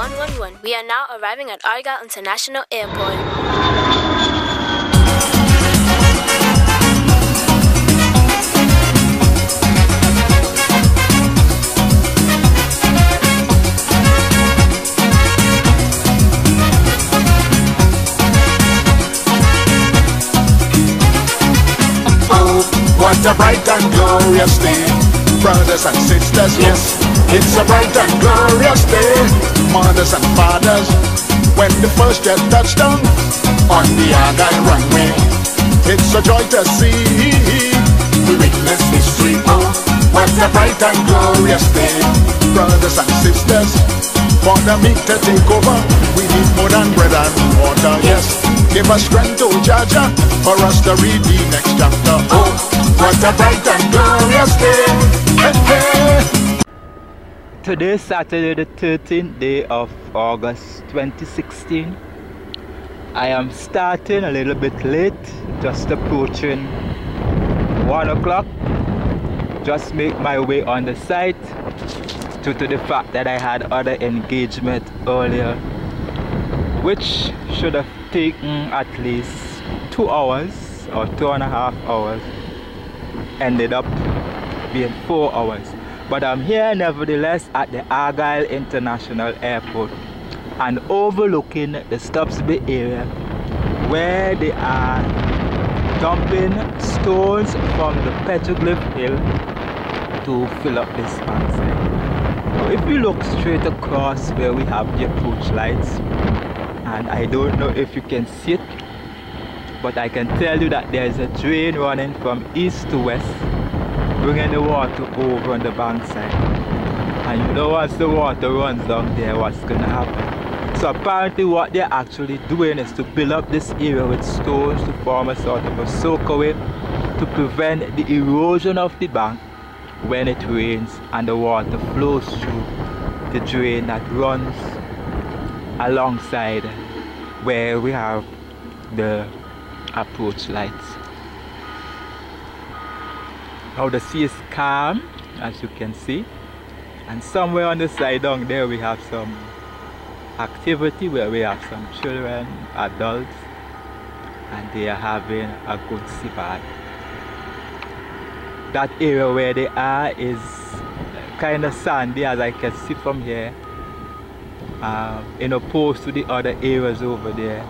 111. We are now arriving at Argyle International Airport. What a bright and glorious day, brothers and sisters, yes, it's a bright and glorious day, mothers and fathers, when the first jet touched down on the Argyle runway. It's a joy to see, we witness history, oh, what a bright and glorious day, brothers and sisters, for the meat to take over, we need more than bread and water, yes, give us strength, oh Jaja, for us to read the next chapter, oh, what a bright and glorious day. Hey, hey. Today is Saturday the 13th day of August 2016. I am starting a little bit late, just approaching 1 o'clock. Just make my way on the site due to the fact that I had other engagement earlier, which should have taken at least 2 hours or 2.5 hours. Ended up being 4 hours, but I'm here nevertheless at the Argyle International Airport and overlooking the Stubbsby area where they are dumping stones from the Petroglyph Hill to fill up this bankside. Now, if you look straight across where we have the approach lights, and I don't know if you can see it, but I can tell you that there is a drain running from east to west, bringing the water over on the bankside. And you know, once the water runs down there, what's going to happen? So apparently what they're actually doing is to build up this area with stones to form a sort of a soakaway to prevent the erosion of the bank when it rains and the water flows through the drain that runs alongside where we have the approach lights. Now the sea is calm, as you can see, and somewhere on the side down there we have some activity where we have some children, adults, and they are having a good sea bath. That area where they are is kind of sandy, as I can see from here, in opposed to the other areas over there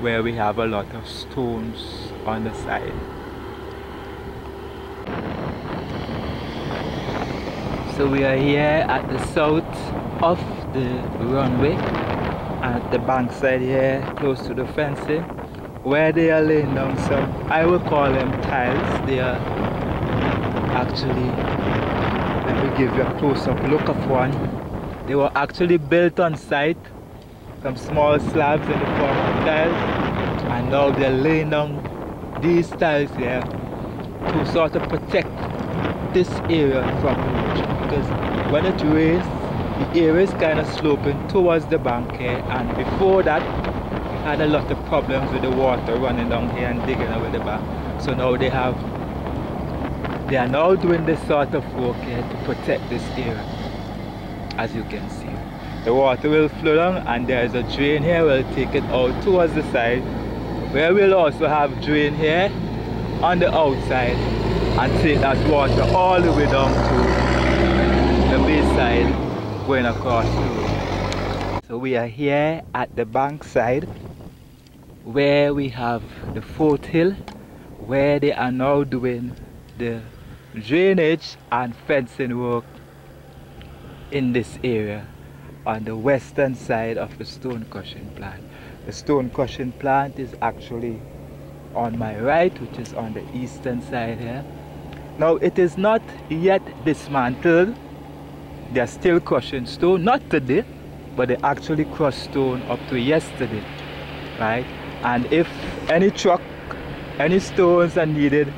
where we have a lot of stones on the side. So we are here at the south of the runway, at the bankside here, close to the fencing, where they are laying down some, I will call them tiles. They are actually, let me give you a close-up look of one. They were actually built on site, some small slabs in the form of tiles, and now they're laying down these tiles here to sort of protect this area from erosion, because when it rains, the area is kind of sloping towards the bank here, and before that we had a lot of problems with the water running down here and digging away the bank. So now they are now doing this sort of work here to protect this area. As you can see, the water will flow down, and there is a drain here. We'll take it out towards the side, where we'll also have drain here on the outside, and take that water all the way down to the bayside going across the road. So we are here at the bankside where we have the foothill, where they are now doing the drainage and fencing work in this area on the western side of the stone crushing plant. The stone crushing plant is actually on my right, which is on the eastern side here. Now it is not yet dismantled. They are still crushing stone, not today, but they actually crushed stone up to yesterday, right? And if any truck, any stones are needed,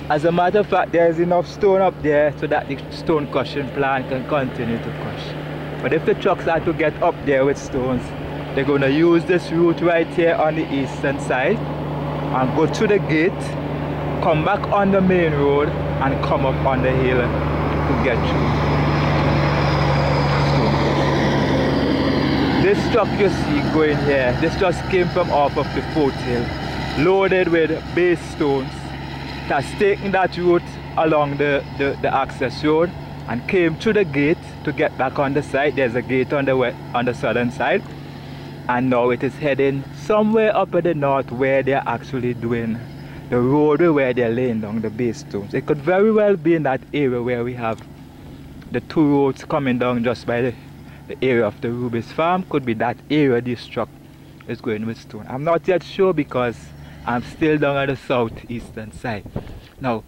as a matter of fact, there is enough stone up there so that the stone crushing plant can continue to crush. But if the trucks are to get up there with stones, they're going to use this route right here on the eastern side and go through the gate, come back on the main road, and come up on the hill to get through. This truck you see going here, this just came from off of the foothill, loaded with base stones. It has taken that route along the access road and came through the gate to get back on the side. There's a gate on the southern side, and now it is heading somewhere up in the north where they're actually doing the roadway, where they're laying down the base stones. It could very well be in that area where we have the two roads coming down just by the area of the Ruby's farm. Could be that area this truck is going with stone. I'm not yet sure because I'm still down at the southeastern side. Now,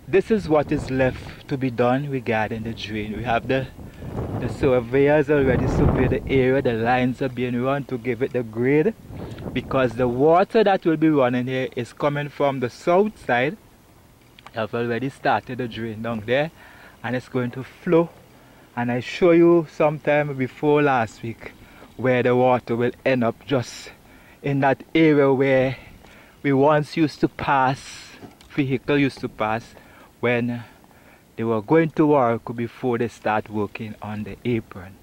this is what is left to be done regarding the drain. We have the surveyors already surveyed the area. The lines are being run to give it the grade, because the water that will be running here is coming from the south side. I've already started the drain down there, and it's going to flow. And I show you sometime before last week where the water will end up, just in that area where we once used to pass, vehicle used to pass when they were going to work before they start working on the apron.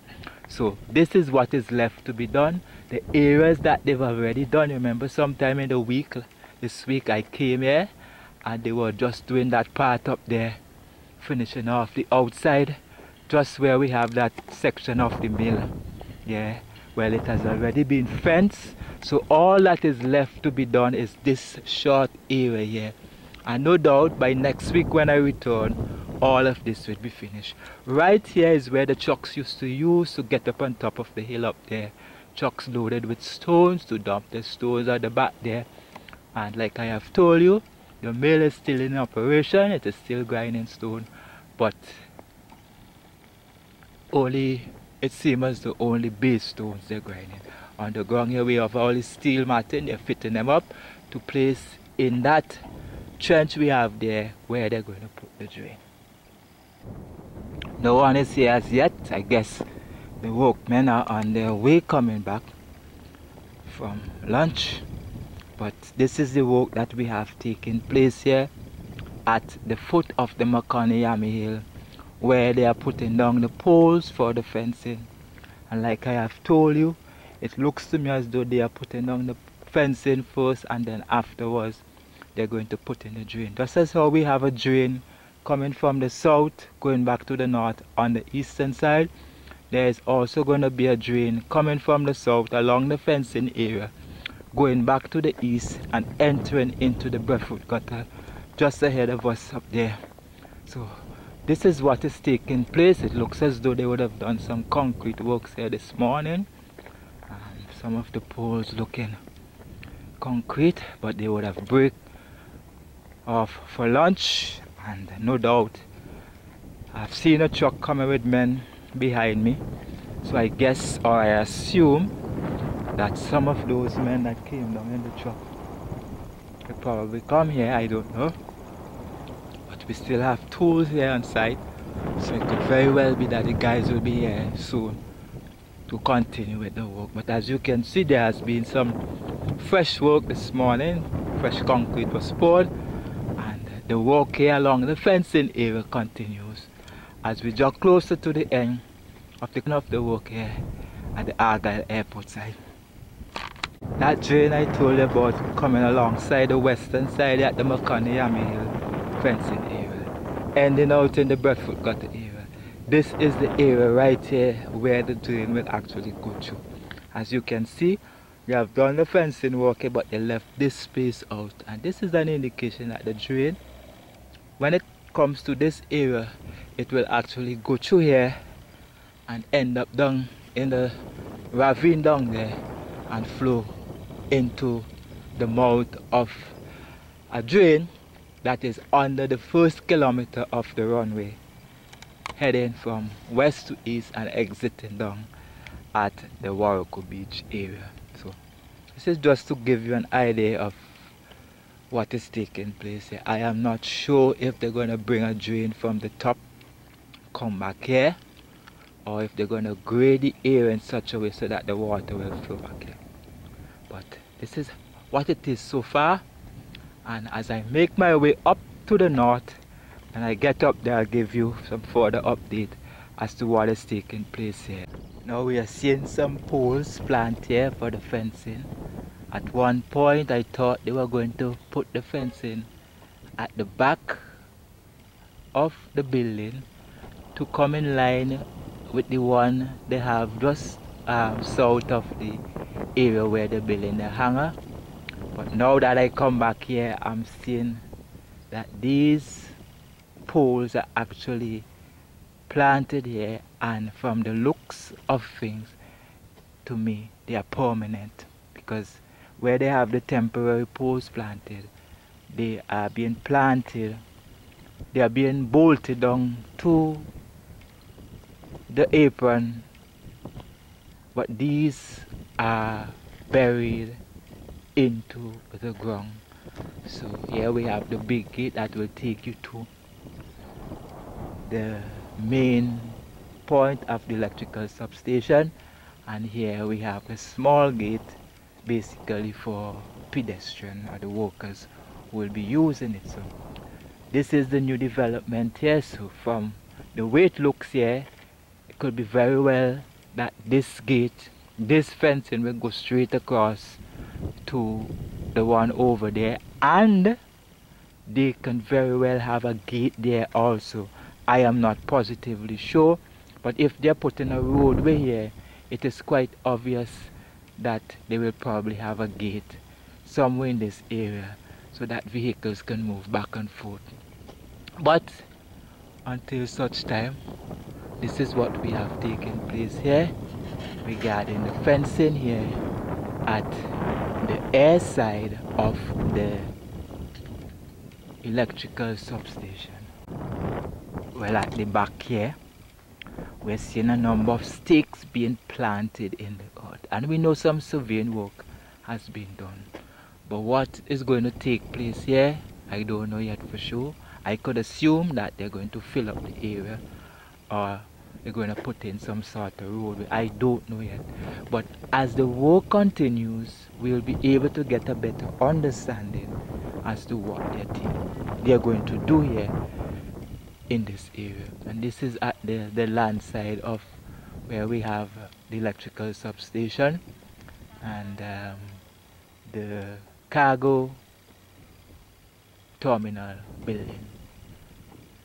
So this is what is left to be done. The areas that they've already done, remember sometime in the week, this week I came here and they were just doing that part up there, finishing off the outside, just where we have that section of the mill. Yeah, well, it has already been fenced, so all that is left to be done is this short area here. And no doubt by next week when I return, all of this will be finished. Right here is where the trucks used to use to get up on top of the hill up there. Trucks loaded with stones to dump the stones at the back there. And like I have told you, the mill is still in operation. It is still grinding stone, but only, it seems as the only base stones they're grinding. On the ground here we have all the steel matting. They're fitting them up to place in that trench we have there where they're going to put the drain. No one is here as yet. I guess the workmen are on their way coming back from lunch. But this is the work that we have taken place here at the foot of the Makani Hill, where they are putting down the poles for the fencing. And like I have told you, it looks to me as though they are putting down the fencing first, and then afterwards they're going to put in the drain. Just as how we have a drain coming from the south going back to the north on the eastern side, there is also going to be a drain coming from the south along the fencing area, going back to the east and entering into the breadfruit gutter just ahead of us up there. So this is what is taking place. It looks as though they would have done some concrete works here this morning. Some of the poles looking concrete, but they would have break off for lunch. And no doubt I've seen a truck coming with men behind me, so I guess, or I assume, that some of those men that came down in the truck will probably come here. I don't know, but we still have tools here on site, so it could very well be that the guys will be here soon to continue with the work. But as you can see, there has been some fresh work this morning. Fresh concrete was poured, and the work here along the fencing area continues as we draw closer to the end of the work here at the Argyle airport side. That drain I told you about coming alongside the western side at the Makani Hill fencing area, ending out in the breadfruit gutter area. This is the area right here where the drain will actually go through. As you can see, we have done the fencing work here, but they left this space out, and this is an indication that the drain, when it comes to this area, it will actually go through here and end up down in the ravine down there and flow into the mouth of a drain that is under the first kilometer of the runway, heading from west to east and exiting down at the Waroko Beach area. So this is just to give you an idea of what is taking place here. I am not sure if they're going to bring a drain from the top, come back here, or if they're going to grade the area in such a way so that the water will flow back here. But this is what it is so far, and as I make my way up to the north, and I get up there, I'll give you some further update as to what is taking place here. Now we are seeing some poles planted here for the fencing. At one point I thought they were going to put the fencing at the back of the building to come in line with the one they have just south of the area where they're building the hangar. But now that I come back here, I'm seeing that these poles are actually planted here, and from the looks of things, to me they are permanent, because where they have the temporary poles planted, they are being planted, they are being bolted down to the apron, but these are buried into the ground. So here we have the big gate that will take you to the main point of the electrical substation, and here we have a small gate basically for pedestrian or the workers who will be using it. So this is the new development here. So from the way it looks here, it could be very well that this gate, this fencing will go straight across to the one over there, and they can very well have a gate there also. I am not positively sure, but if they're putting a roadway here, it is quite obvious that they will probably have a gate somewhere in this area so that vehicles can move back and forth. But until such time, this is what we have taken place here regarding the fencing here at the air side of the electrical substation. Well, at the back here, we're seeing a number of stakes being planted in the earth, and we know some surveying work has been done. But what is going to take place here, I don't know yet for sure. I could assume that they're going to fill up the area, or they're going to put in some sort of roadway. I don't know yet. But as the work continues, we'll be able to get a better understanding as to what they're going to do here in this area. And this is at the land side of where we have the electrical substation and the cargo terminal building.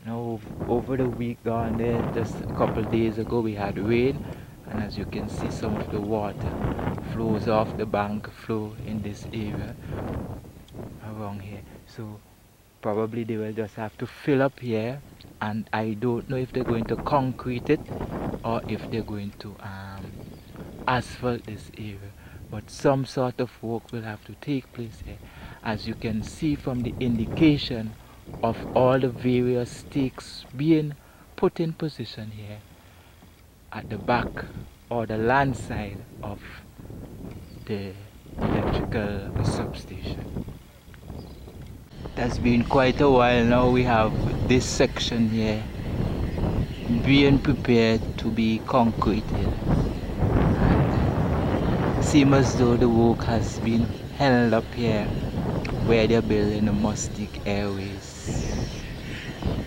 Now over the week gone there, just a couple of days ago, we had rain, and as you can see, some of the water flows off the bank flow in this area around here. So probably they will just have to fill up here, and I don't know if they're going to concrete it or if they're going to asphalt this area, but some sort of work will have to take place here. As you can see from the indication of all the various stakes being put in position here at the back or the land side of the electrical substation. It has been quite a while now. We have this section here being prepared to be concreted. Seems as though the work has been held up here where they're building the Mustic Airways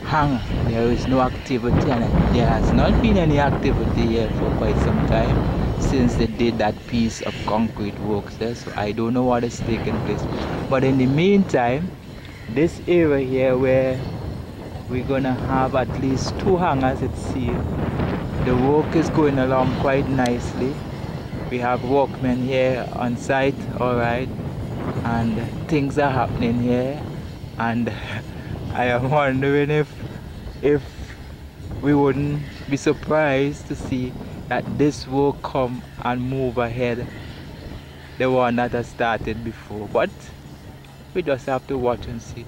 hangar. There is no activity, and there has not been any activity here for quite some time since they did that piece of concrete works there. So I don't know what is taking place. But in the meantime, this area here where we're gonna have at least 2 hangars, it seems, the work is going along quite nicely. We have workmen here on site, alright, and things are happening here, and I am wondering if we wouldn't be surprised to see that this will come and move ahead the one that has started before. But we just have to watch and see.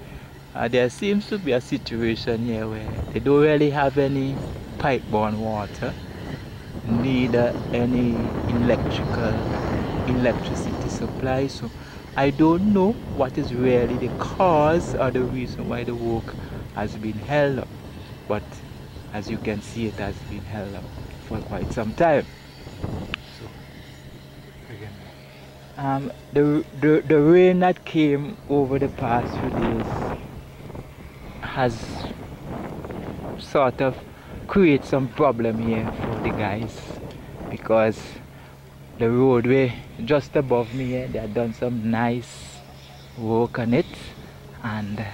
There seems to be a situation here where they don't really have any pipe-borne water, neither any electricity supply. So I don't know what is really the cause or the reason why the work has been held up. But as you can see, it has been held up for quite some time. So again, the rain that came over the past few days has sort of created some problem here for the guys because the roadway just above me here, they have done some nice work on it, and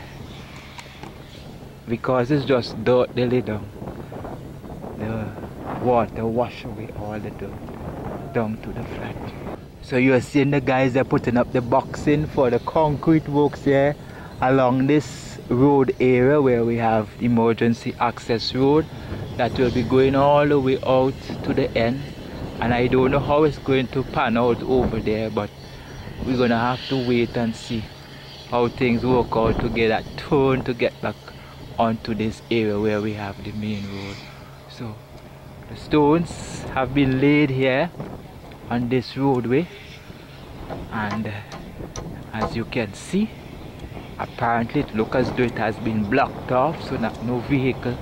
because it's just dirt they lay down, the water wash away all the dirt down to the flat. So you're seeing the guys, they're putting up the boxing for the concrete works here along this road area where we have emergency access road that will be going all the way out to the end. And I don't know how it's going to pan out over there, but we're gonna have to wait and see how things work out to get that turn to get back onto this area where we have the main road. So the stones have been laid here on this roadway, and as you can see, apparently it looks as though it has been blocked off so that no vehicle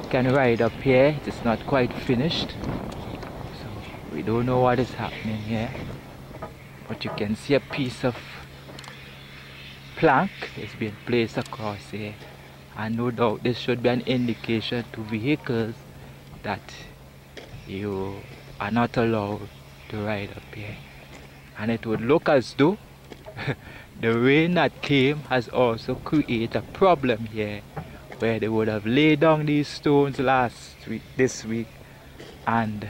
can ride up here. It is not quite finished, so we don't know what is happening here, but you can see a piece of plank is being placed across here, and no doubt this should be an indication to vehicles that you are not allowed to ride up here. And it would look as though the rain that came has also created a problem here, where they would have laid down these stones this week and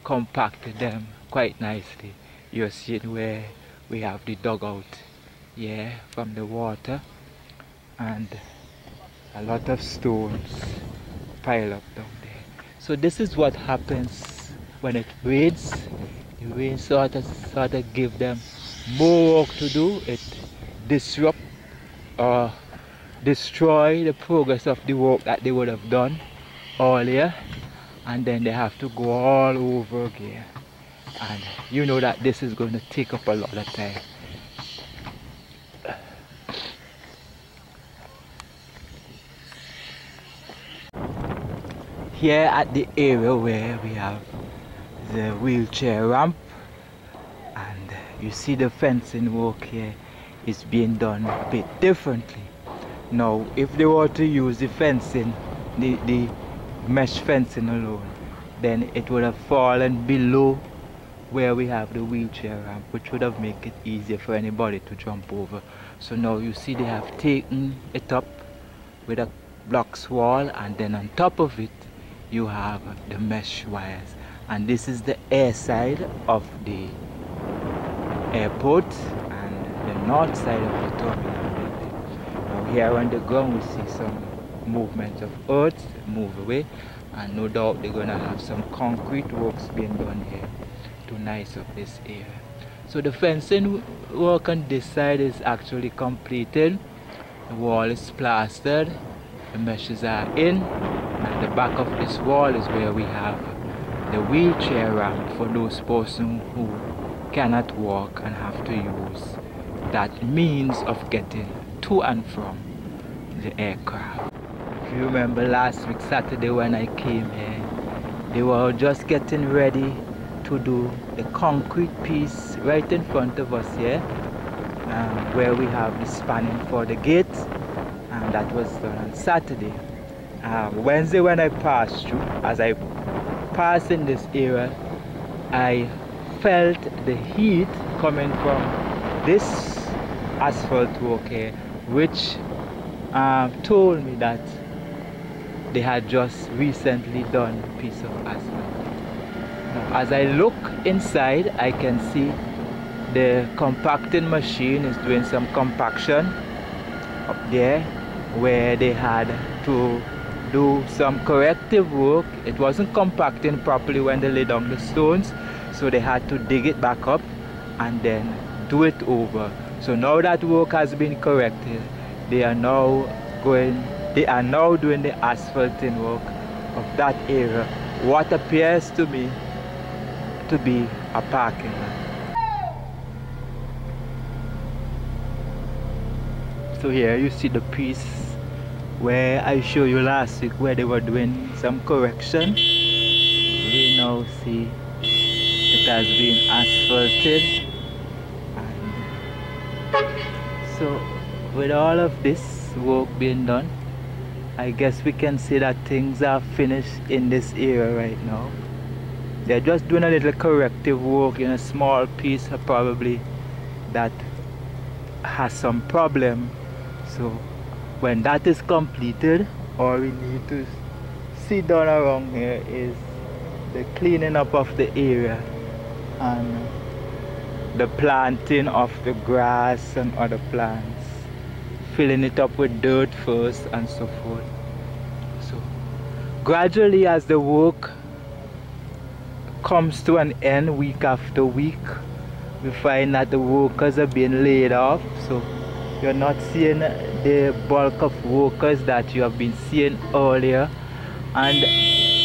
compacted them quite nicely. You're seeing where we have the dugout here from the water, and a lot of stones pile up down there. So this is what happens when it rains. The rain sort of give them more work to do. It disrupt or destroy the progress of the work that they would have done earlier, and then they have to go all over again. And you know that this is going to take up a lot of time. Here at the area where we have the wheelchair ramp, and you see the fencing work here is being done a bit differently. Now if they were to use the fencing, the mesh fencing alone, then it would have fallen below where we have the wheelchair ramp, which would have made it easier for anybody to jump over. So now you see they have taken it up with a blocks wall, and then on top of it you have the mesh wires. And this is the air side of the airport and the north side of the terminal. Now here on the ground we see some movement of earth move away, and no doubt they're gonna have some concrete works being done here to nice up this area. So the fencing work on this side is actually completed. The wall is plastered, the meshes are in, and the back of this wall is where we have the wheelchair ramp for those persons who cannot walk and have to use that means of getting to and from the aircraft. If you remember last week Saturday when I came here, they were just getting ready to do the concrete piece right in front of us here, where we have the spanning for the gate, and that was done on Saturday. Wednesday when I passed through, as I passed in this area, I felt the heat coming from this asphalt work here, which told me that they had just recently done a piece of asphalt. Now, as I look inside, I can see the compacting machine is doing some compaction up there, where they had to do some corrective work. It wasn't compacting properly when they laid down the stones, so they had to dig it back up and then do it over. So now that work has been corrected, they are now doing the asphalting work of that area, what appears to me to be a parking lot. So here you see the piece where I showed you last week where they were doing some correction. We now see it has been asphalted, and so with all of this work being done, I guess we can say that things are finished in this area right now. They're just doing a little corrective work in a small piece probably that has some problem. So when that is completed, all we need to see done around here is the cleaning up of the area and the planting of the grass and other plants, filling it up with dirt first and so forth. So gradually, as the work comes to an end week after week, we find that the workers are being laid off. So you're not seeing the bulk of workers that you have been seeing earlier. And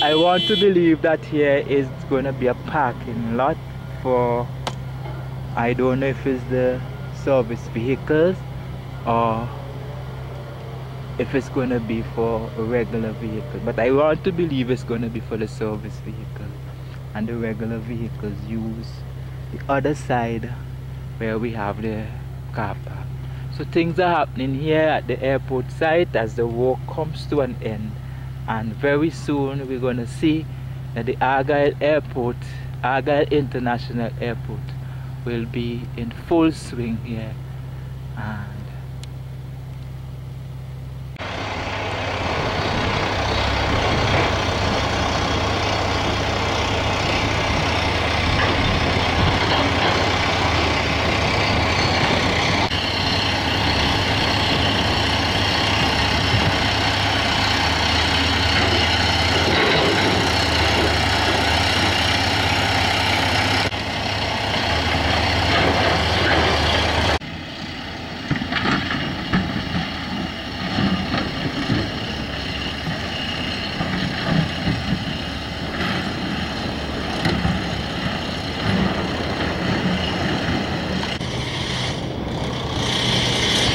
I want to believe that here is going to be a parking lot for, I don't know if it's the service vehicles or if it's going to be for a regular vehicle, but I want to believe it's going to be for the service vehicle, and the regular vehicles use the other side where we have the car park. So things are happening here at the airport site as the work comes to an end, and very soon we're going to see that the Argyle Airport, Argyle International Airport, will be in full swing here. And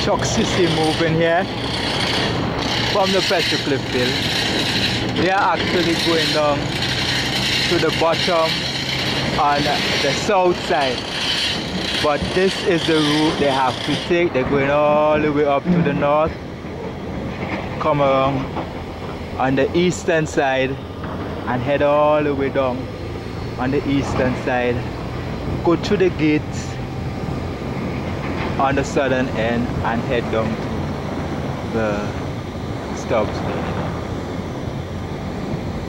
trucks you see moving here from the Petrocliff Hill. They are actually going down to the bottom on the south side, but this is the route they have to take. They're going all the way up to the north, come around on the eastern side and head all the way down on the eastern side, go through the gate on the southern end and head down to the Stubbs.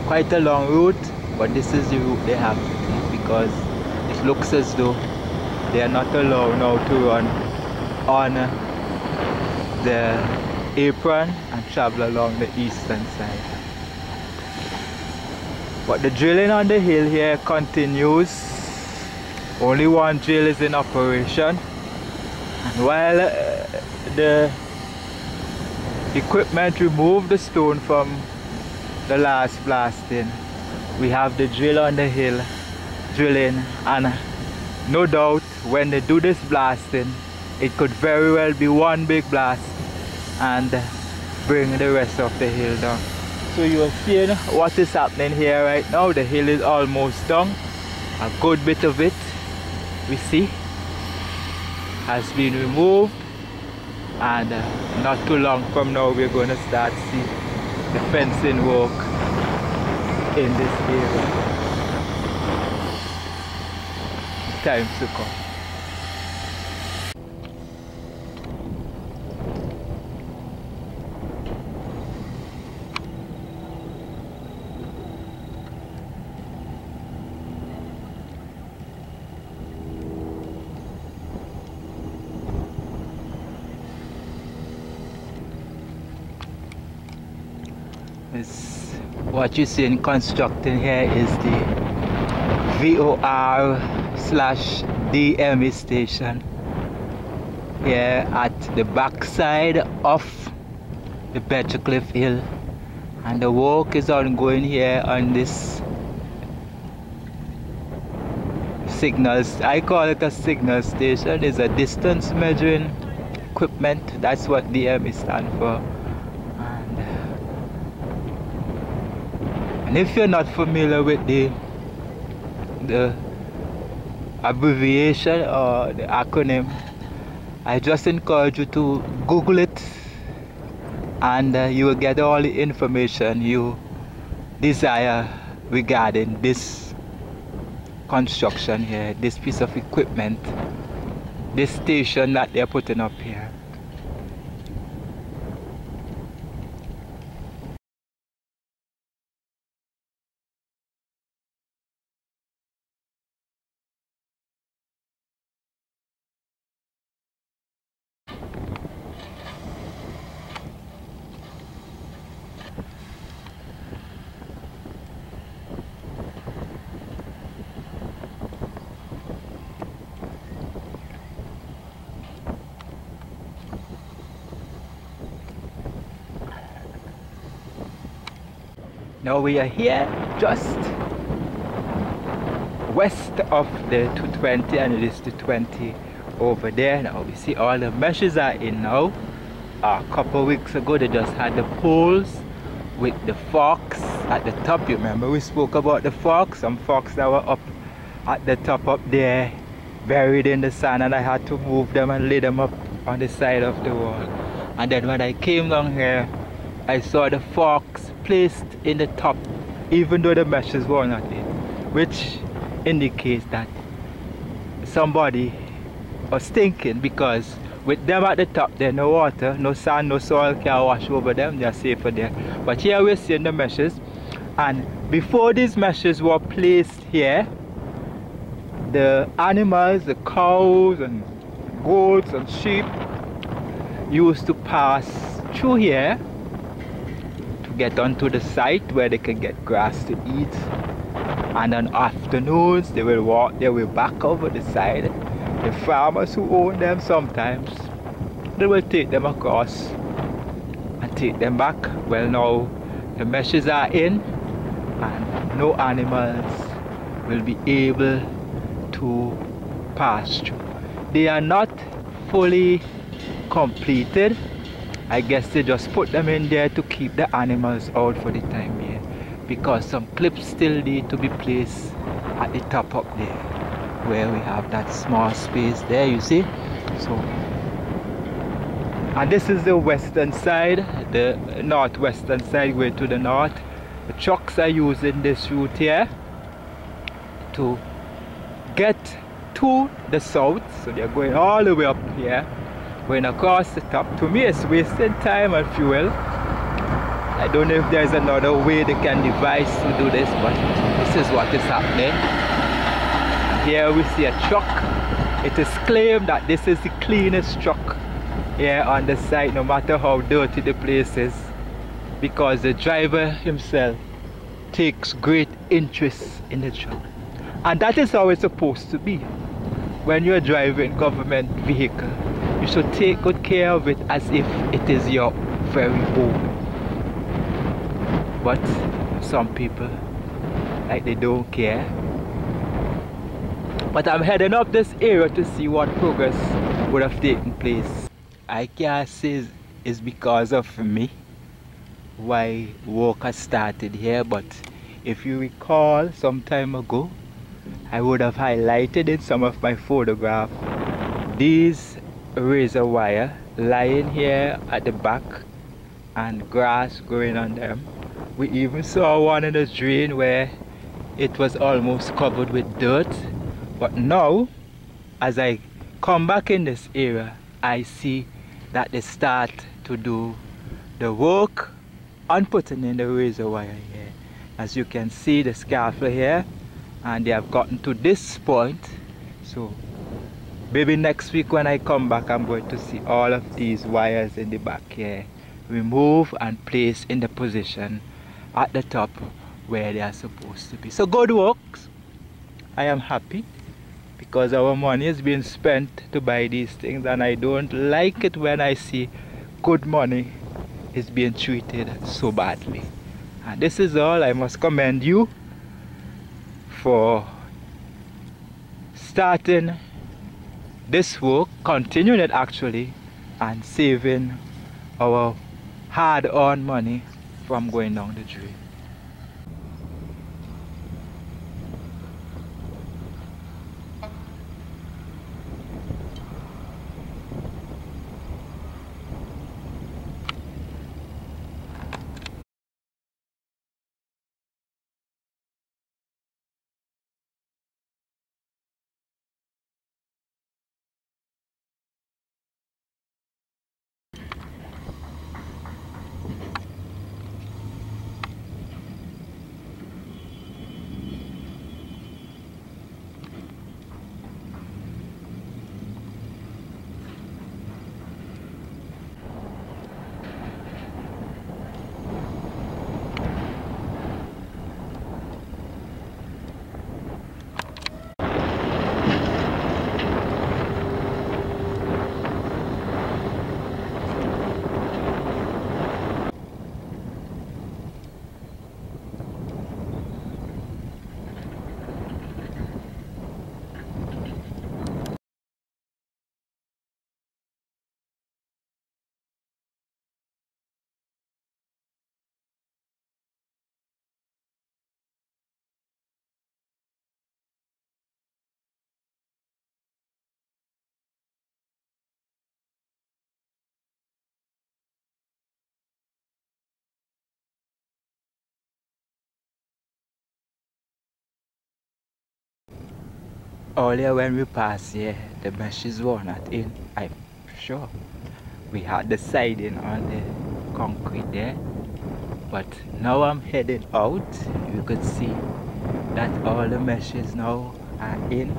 Quite a long route, but this is the route they have to take because it looks as though they are not allowed now to run on the apron and travel along the eastern side. But the drilling on the hill here continues. Only one drill is in operation. And while the equipment removed the stone from the last blasting, we have the drill on the hill drilling, and no doubt when they do this blasting, it could very well be one big blast and bring the rest of the hill down. So you are seeing what is happening here right now. The hill is almost down. A good bit of it, we see, has been removed, and not too long from now we're going to start see the fencing work in this area. Time to come. What you see in constructing here is the VOR/DME station here at the back side of the Petrocliff Hill, and the work is ongoing here on this signals. I call it a signal station. It's a distance measuring equipment. That's what DME stands for. And if you're not familiar with the abbreviation or the acronym, I just encourage you to Google it, and you will get all the information you desire regarding this construction here, this piece of equipment, this station that they're putting up here. Now we are here just west of the 220, and it is 220 over there. Now we see all the meshes are in now. A couple weeks ago they just had the poles with the forks at the top. You remember we spoke about the forks, some forks that were up at the top up there, buried in the sand, and I had to move them and lay them up on the side of the wall. And then when I came down here, I saw the forks placed in the top, even though the meshes were not in, which indicates that somebody was thinking, because with them at the top there, no water, no sand, no soil can wash over them, they're safer there. But here we're seeing the meshes, and before these meshes were placed here, the animals, the cows and goats and sheep used to pass through here to get onto the site where they can get grass to eat. And on afternoons they will walk their way back over the side. The farmers who own them, sometimes they will take them across and take them back. Well, now the meshes are in and no animals will be able to pass through. They are not fully completed. I guess they just put them in there to keep the animals out for the time being, because some clips still need to be placed at the top up there where we have that small space there, you see. So, and this is the western side, the northwestern side way to the north. The trucks are using this route here to get to the south, so they're going all the way up here, going across the top. To me it's wasting time and fuel. I don't know if there's another way they can devise to do this, but this is what is happening. Here we see a truck. It is claimed that this is the cleanest truck here on the site, no matter how dirty the place is, because the driver himself takes great interest in the truck. And that is how it's supposed to be. When you're driving government vehicle, you should take good care of it as if it is your very own. But some people, like, they don't care. But I'm heading up this area to see what progress would have taken place. I can't say it's because of me why work has started here, but if you recall some time ago, I would have highlighted in some of my photographs these razor wire lying here at the back and grass growing on them. We even saw one in the drain where it was almost covered with dirt. But now, as I come back in this area, I see that they start to do the work on putting in the razor wire here. As you can see, the scaffold here, and they have gotten to this point. So maybe next week when I come back, I'm going to see all of these wires in the back here remove and place in the position at the top where they are supposed to be. So good works. I am happy because our money is being spent to buy these things, and I don't like it when I see good money is being treated so badly. And this is all. I must commend you for starting this work, continuing it actually, and saving our hard-earned money from going down the drain. earlier when we passed here, the meshes were not in. I'm sure we had the siding on the concrete there, but now I'm heading out. You could see that all the meshes now are in,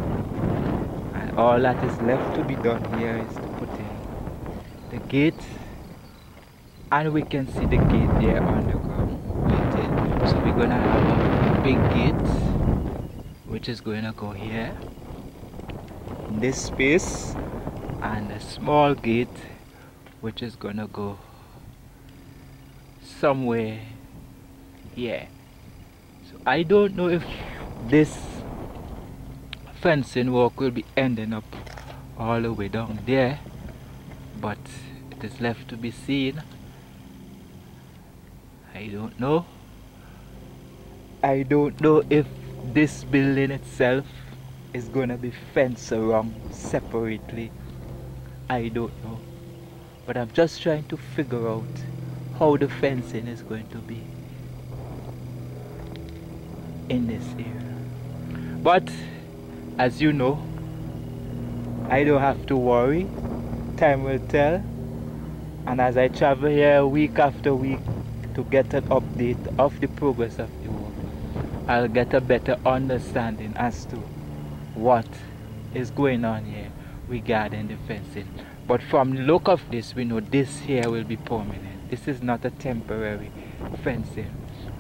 and all that is left to be done here is to put in the gate, and we can see the gate there on the ground waiting. So we're gonna have a big gate which is going to go here in this space, and a small gate which is going to go somewhere here. So I don't know if this fencing work will be ending up all the way down there, but it is left to be seen. I don't know if this building itself is going to be fenced around separately. I don't know, but I'm just trying to figure out how the fencing is going to be in this area. But as you know, I don't have to worry. Time will tell, and as I travel here week after week to get an update of the progress of the work, I'll get a better understanding as to what is going on here regarding the fencing. But from the look of this, we know this here will be permanent. This is not a temporary fencing,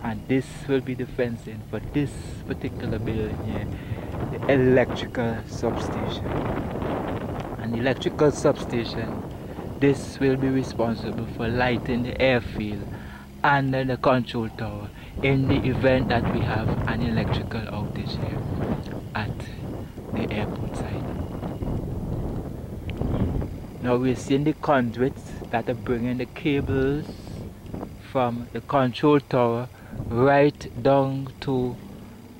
and this will be the fencing for this particular building here, the electrical substation. And the electrical substation, this will be responsible for lighting the airfield and the control tower in the event that we have an electrical outage here at the airport site. Now we're seeing the conduits that are bringing the cables from the control tower right down to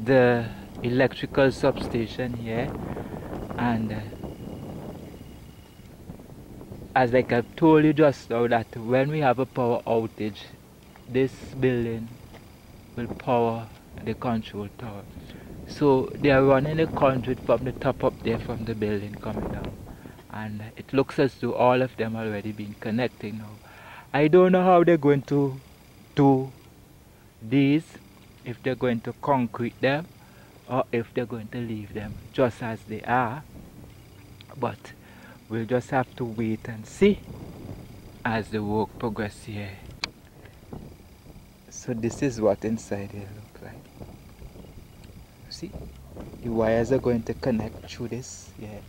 the electrical substation here, and as like I've told you just now, that when we have a power outage, this building will power the control tower. So they are running the conduit from the top up there from the building coming down, and it looks as though all of them already been connecting now. I don't know how they're going to do these, if they're going to concrete them or if they're going to leave them just as they are, but we'll just have to wait and see as the work progresses here. So this is what inside here looks like. See, the wires are going to connect through this, yeah,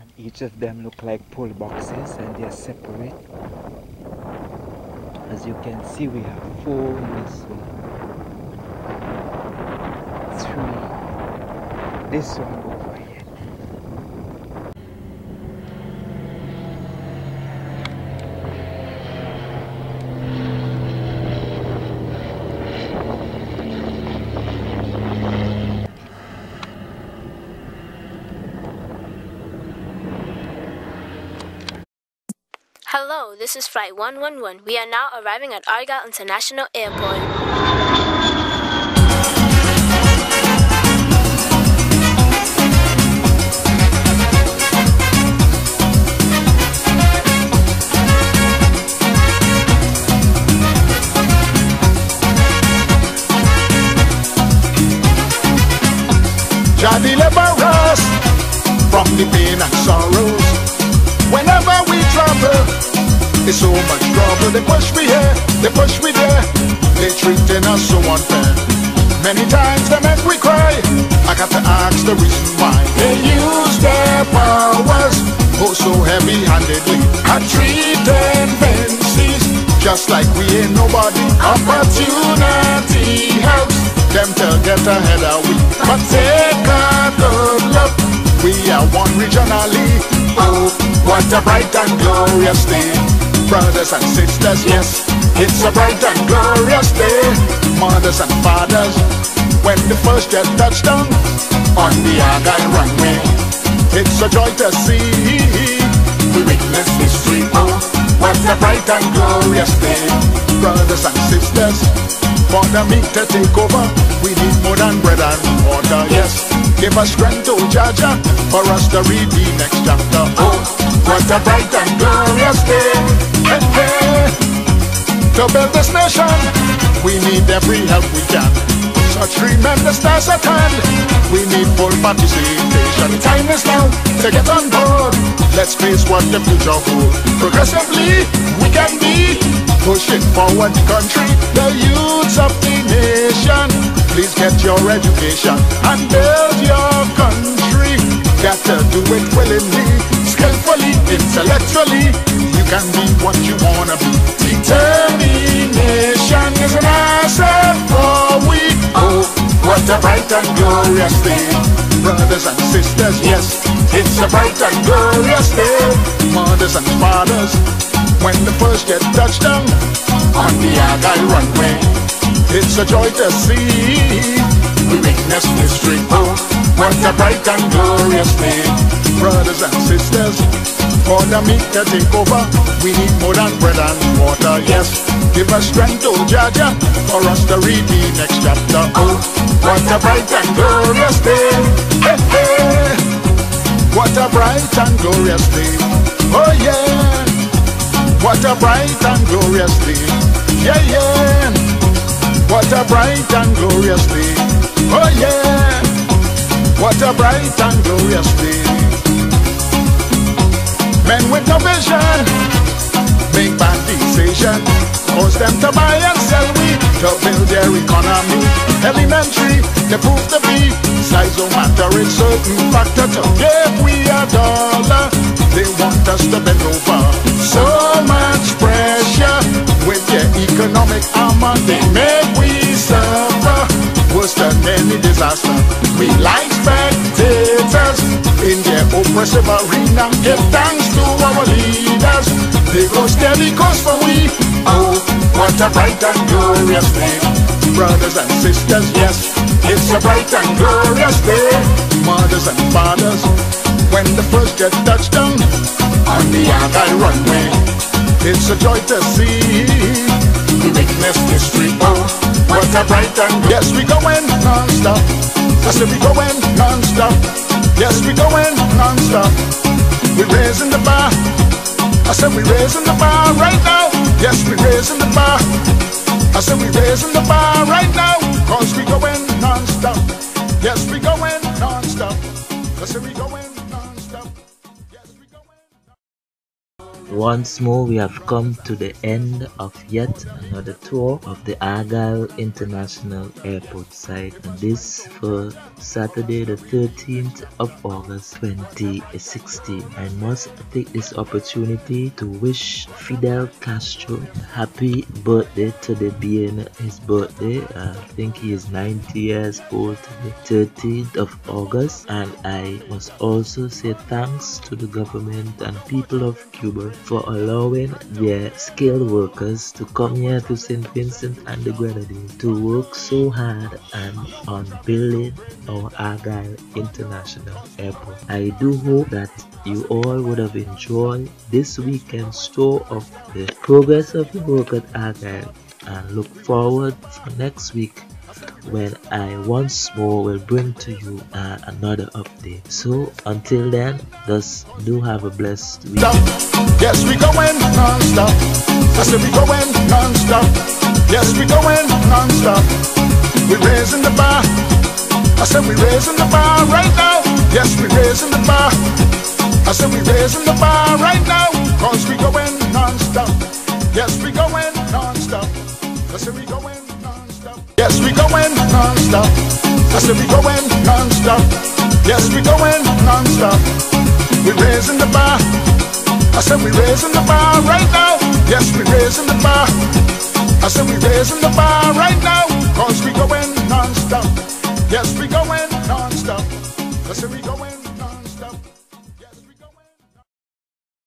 and each of them look like pull boxes, and they are separate. As you can see, we have 4 in this one, 3, this one over here. Hello, this is Flight 111. We are now arriving at Argyle International Airport. Jah deliver us from the pain and sorrows. Whenever we travel, it's so much trouble. They push me here, they push me there. They treating us so unfair. Many times they make we cry. I got to ask the reason why. They use their powers oh so heavy-handedly, and treating fancies just like we ain't nobody. Opportunity helps them to get ahead of we, but take a good look. We are one regionally. Oh, what a bright and glorious day. Brothers and sisters, yes, it's a bright and glorious day. Mothers and fathers, when the first jet touched down on the Argyle runway, it's a joy to see. We witness history, oh, what a bright and glorious day. Brothers and sisters, for the meek to take over, we need more than bread and water, yes. Give us strength, oh Jaja, for us to read the next chapter. Oh, what a bright and glorious day. Hey, hey. To build this nation, we need every help we can. Such tremendous task at hand, we need full participation. Time is now to get on board. Let's face what the future holds. Progressively, we can be pushing forward the country, the youths of the nation. Please get your education and build your country. Got to do it willingly, skillfully, intellectually. You can be what you wanna be. Determination is an asset for we. Oh, what a bright and glorious day. Brothers and sisters, yes, it's a bright and glorious day. Mothers and fathers, when the first jet touched down on the Argyle runway, it's a joy to see. We witness history. Oh, what a bright and glorious day. Brothers and sisters, for the meek to take over, we need more than bread and water, yes. Give us strength, oh Jaja, for us to read the next chapter. Oh, what a bright and glorious day. Hey, hey. What a bright and glorious day. Oh yeah. What a bright and glorious day. Yeah, yeah. What a bright and glorious day. Oh yeah. What a bright and glorious day. Men with no vision make bad decisions, cause them to buy and sell we to build their economy. Elementary, they prove to be size don't matter, it's certain factor to give we a dollar. They want us to bend over. So much pressure with their economic armor, they make we suffer worse than any disaster. We like spectators in their oppressive arena. Give thanks to our leaders, they go steady cause for we. Oh, what a bright and glorious day. Brothers and sisters, yes, it's a bright and glorious day. Mothers and fathers, when the first jet touched down on the Argyle runway, it's a joy to see. We witness history. Oh, what a bright and yes, we going non-stop. I said we going non-stop. Yes, we going non-stop. We raising the bar. I said we raising the bar right now. Yes, we raising the bar. I said we raising the bar right now. Cause we going non-stop. Yes, we going non-stop. I said we going non-stop. Yes, we going. Once more, we have come to the end of yet another tour of the Argyle International Airport site, and this for Saturday the 13th of August 2016. I must take this opportunity to wish Fidel Castro happy birthday today, being his birthday. I think he is 90 years old today, 13th of August, and I must also say thanks to the government and people of Cuba for allowing their skilled workers to come here to St. Vincent and the Grenadines to work so hard and on building our Argyle International Airport. I do hope that you all would have enjoyed this weekend's tour of the progress of the work at Argyle, and look forward for next week when I once more will bring to you another update. So until then, just do have a blessed week. Yes, we going non-stop. I said we going non-stop. Yes, we going non-stop. We raising the bar. I said we raising the bar right now. Yes, we raising the bar. I said we raising the bar right now. Cause we going non-stop. Yes, we going non-stop. I said we going non-stop. Yes, we going non-stop. I said we going non-stop. Yes, we going non-stop. We raising the bar. I said we raising the bar right now. Yes, we raising the bar. I said we raising the bar right now. Cause we going non-stop. Yes, we going non-stop. I said we going